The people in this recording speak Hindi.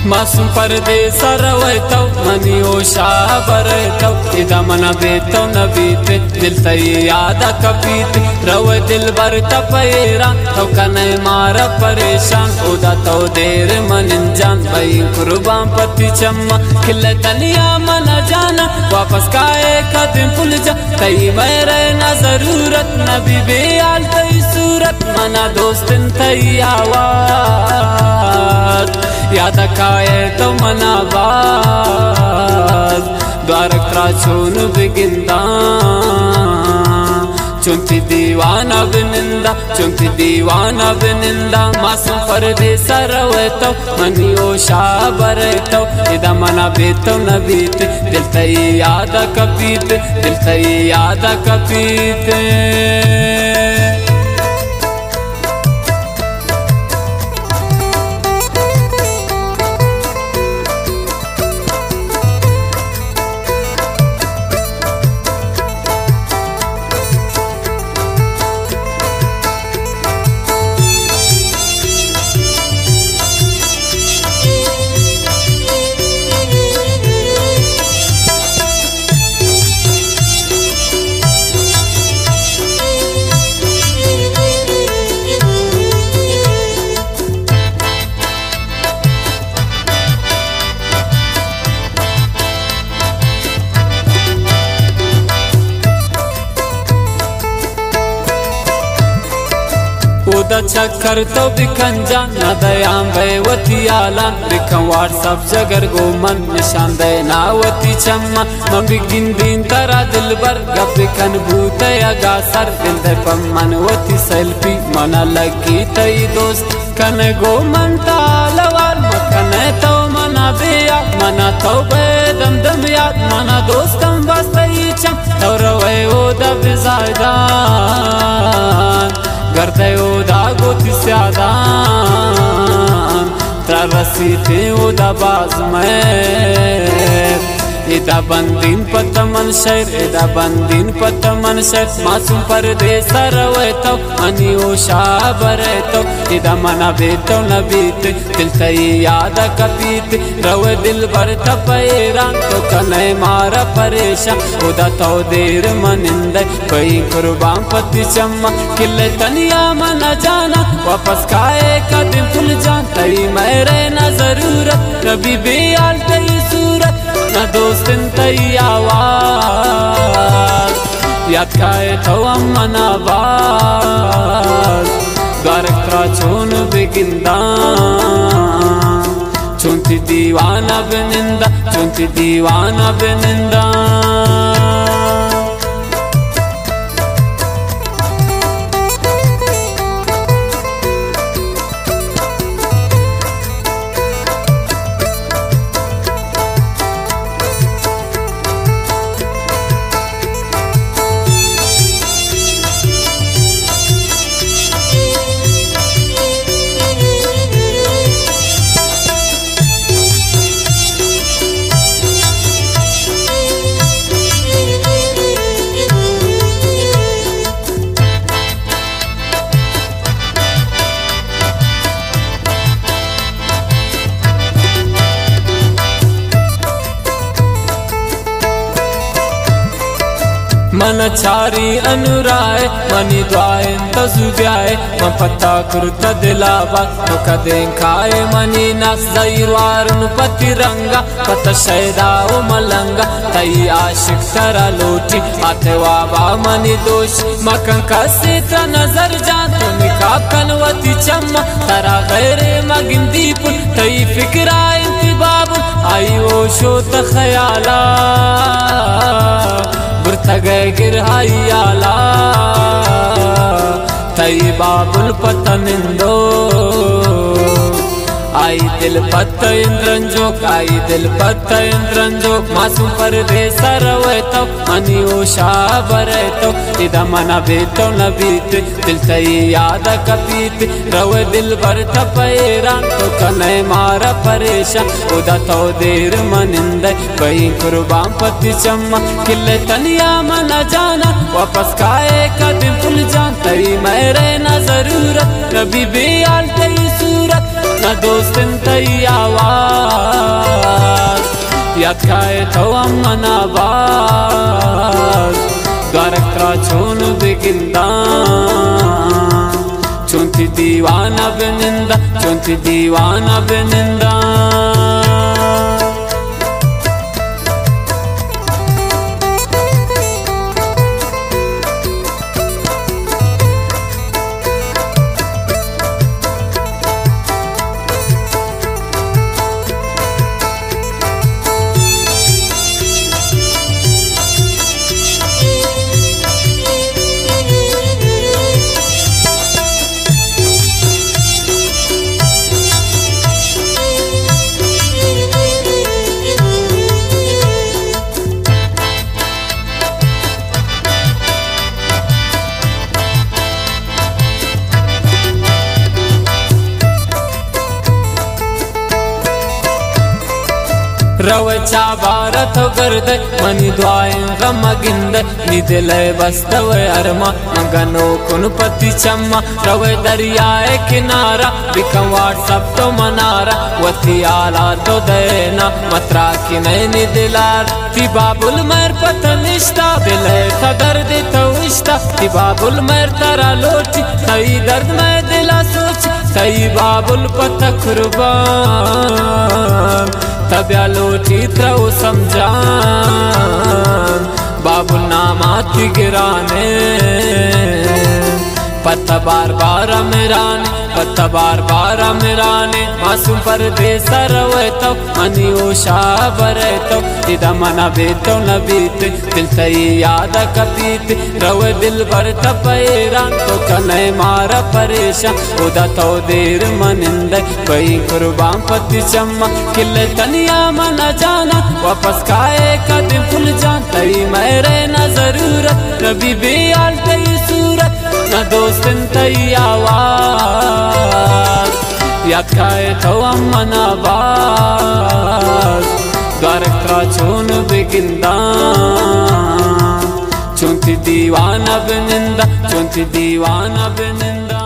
मासूम परदेस रवैतो मनी ओशा बरैतो इदा मना बेतो नबीते दिल तई याद कपीते रव दिल बर तपयरा तो कने मारा परेशान उदा तो देर मनन जान भाई कुर्बान पति चम्मा खिले तलिया मना जाना वापस काए कदम पुल जा तई मेरे ना जरूरत नबी बेयाल तई सूरत मना दोस्तन तई आवाज याद काए तो मना बाज द्वारक राचून बिगिंदा चुंती दीवाना बिनिंदा चुंती दीवाना बिनिंदा मासूम परदेस रवैतो मनी ओशा बरैतो इदा मना बेतो नबीते दिल तई याद कपीते दिल तई याद कपीते उदा चक्कर तो बिखंजा न दयाम भयवती आला बिखं व्हाट्सअप जगर गो मन निशान दे नावती चम्मा मम्मी गिंदीन तरा दिल बर गपिकन भूत अगा सर दिल दे पमनवती सेल्फी मना लगी तई दोस्त कन गो मन तालवार मकन तो मना बेया मना तो बेदम दम याद मना दोस्तम बस तई चम तो रवे उदा बिजायदान गर्दे उदा गोती स्यादान तरसीते उदा बाज में इदा बंदीन पतमन शहर इदा बंदीन पतमन शहर मासूम परदेस रवैतो मनी ओशा बरैतो इदा मना बेतो नबीते दिल तई याद कपीते रव दिल बर तपयरा तो कने मारा परेशान उदा तो देर मनिंदे कोई कुर्बान पति चम्मा किले तनिया मना जाना वापस काए कदम पुल जान तई मेरे ना जरूरत कभी बेयाल तई सूरत न दोस्तन तई आवाज याद काए तो मना बाज द्वारक राचून बिगिंदा चुंती दीवाना बिनिंदा चुंती दीवाना बिनिंदा मन चारी अनुराय मनी द्वाय तजुब्याय मन पत्ता कुर्ता दिलावा तो कदे खाए मनी नस जईरवारुन पति रंगा पत शैदा ओ मलंगा तई आशिक तरा लोटी आते वाबा मनी दोष मकन कसे त नजर जा तो निका कनवती चम्मा तरा गैरे मगिंदीप तई फिक्रा इंतिबाब आई ओ शो त ख्याला गिर हाइयाला तई बाबुल पतनिंदो आई दिल पत्त इंद्रंजोक आई दिल पत्त इंद्रंजोक मासूम परदेस रवैतो मनी ओशा बरैतो इदा मना बेतो नबीते दिल तई याद कपीते रव दिल बर तपयरा तो कने मारा परेशान उदा तो देर मनिंदे कई कुर्बान पति चम्मा किले तनिया मना जाना वापस काए कदम पुल जान तई मेरे ना जरूरत कभी बेयाल तई सूरत न दोस्तिन तई आवाज याद खाए तो अम्मन आवाज द्वारक्रा छोन बिगिंदा चुंथी दीवाना बिनिंदा चुंथी दीवाना बिनिंदा रवचा भारत गर्द मनी द्वायं गमगिंद निदलय बस्तव अरमा मगनो कुनपति चम्मा रव दरियाए किनारा बिकम व्हाट्सअप तो मनारा वती आला तो देना मतरा की नए निदिलार ती बाबुल मर पतनिष्ठा दिले था दर्द तो इष्टा ती बाबुल मर तारा लोटी तई दर्द में दिला सोच तई बाबुल पत कुर्बान तब्या लोटी त्रव समझान बाबुल नामाती गिराने पत्ता बार बार मिराने पत्ता बार बार मिराने मासूम परदेस रवे तो मनी ओशा बरे तो इदा मना बेतो न बीते दिल तई याद कपीते रवे दिल भर तपैरा तो कने मारा परेशान उदा तो देर मनिंदे बई कुर्बान पति चम्मा किले तनिया मना जाना वापस खाए का दिल खुल जान तई मेरे न जरूरत कभी भी आल तई सूरत न दोस्तिन तई आवाज याद खाए तो अम्मन आवाज द्वारक्रा छोन बिगिंदा चुंथी दीवाना बिनिंदा चुंथी दीवाना बिनिंदा।